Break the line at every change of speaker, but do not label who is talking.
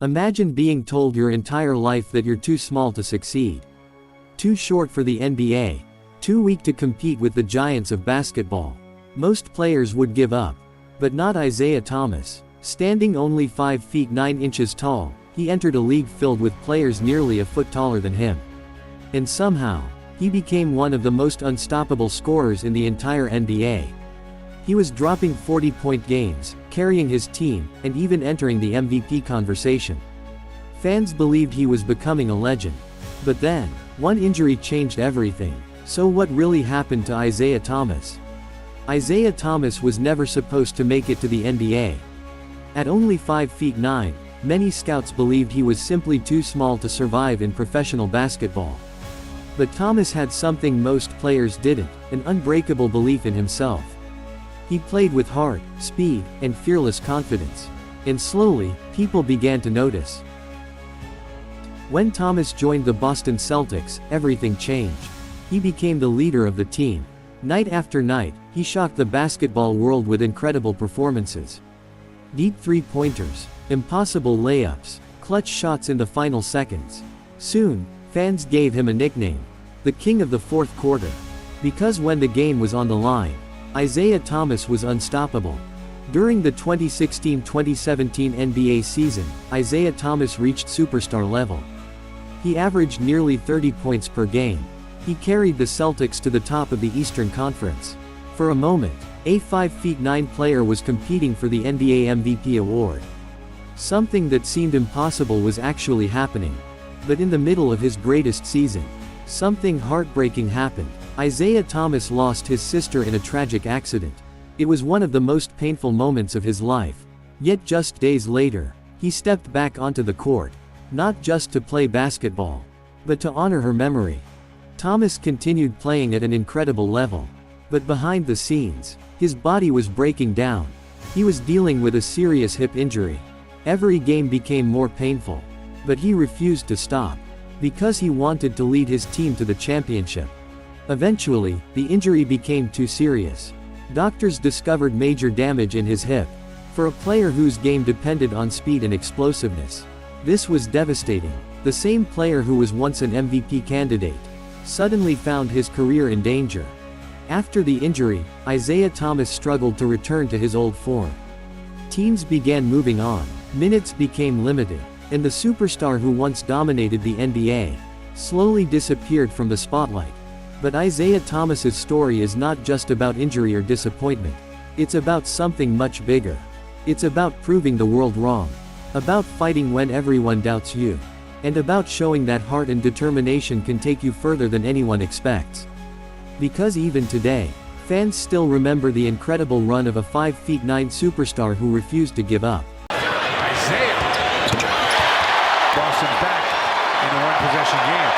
Imagine being told your entire life that you're too small to succeed. Too short for the NBA. Too weak to compete with the giants of basketball. Most players would give up. But not Isaiah Thomas. Standing only 5 feet 9 inches tall, he entered a league filled with players nearly a foot taller than him. And somehow, he became one of the most unstoppable scorers in the entire NBA. He was dropping 40-point games, carrying his team, and even entering the MVP conversation. Fans believed he was becoming a legend. But then, one injury changed everything. So what really happened to Isaiah Thomas? Isaiah Thomas was never supposed to make it to the NBA. At only 5 feet 9, many scouts believed he was simply too small to survive in professional basketball. But Thomas had something most players didn't, an unbreakable belief in himself. He played with heart, speed, and fearless confidence. And slowly, people began to notice. When Thomas joined the Boston Celtics, everything changed. He became the leader of the team. Night after night, he shocked the basketball world with incredible performances. Deep three-pointers, impossible layups, clutch shots in the final seconds. Soon, fans gave him a nickname, the King of the Fourth Quarter. Because when the game was on the line, Isaiah Thomas was unstoppable. During the 2016-2017 NBA season, Isaiah Thomas reached superstar level. He averaged nearly 30 points per game. He carried the Celtics to the top of the Eastern Conference. For a moment, a 5 feet 9 player was competing for the NBA MVP award. Something that seemed impossible was actually happening. But in the middle of his greatest season, something heartbreaking happened. Isaiah Thomas lost his sister in a tragic accident. It was one of the most painful moments of his life. Yet just days later, he stepped back onto the court. Not just to play basketball, but to honor her memory. Thomas continued playing at an incredible level. But behind the scenes, his body was breaking down. He was dealing with a serious hip injury. Every game became more painful. But he refused to stop. Because he wanted to lead his team to the championship. Eventually, the injury became too serious. Doctors discovered major damage in his hip. For a player whose game depended on speed and explosiveness, this was devastating. The same player who was once an MVP candidate suddenly found his career in danger. After the injury, Isaiah Thomas struggled to return to his old form. Teams began moving on, minutes became limited, and the superstar who once dominated the NBA slowly disappeared from the spotlight. But Isaiah Thomas's story is not just about injury or disappointment. It's about something much bigger. It's about proving the world wrong. About fighting when everyone doubts you. And about showing that heart and determination can take you further than anyone expects. Because even today, fans still remember the incredible run of a 5 feet 9 superstar who refused to give up.
Isaiah! Boston back in a one-possession game.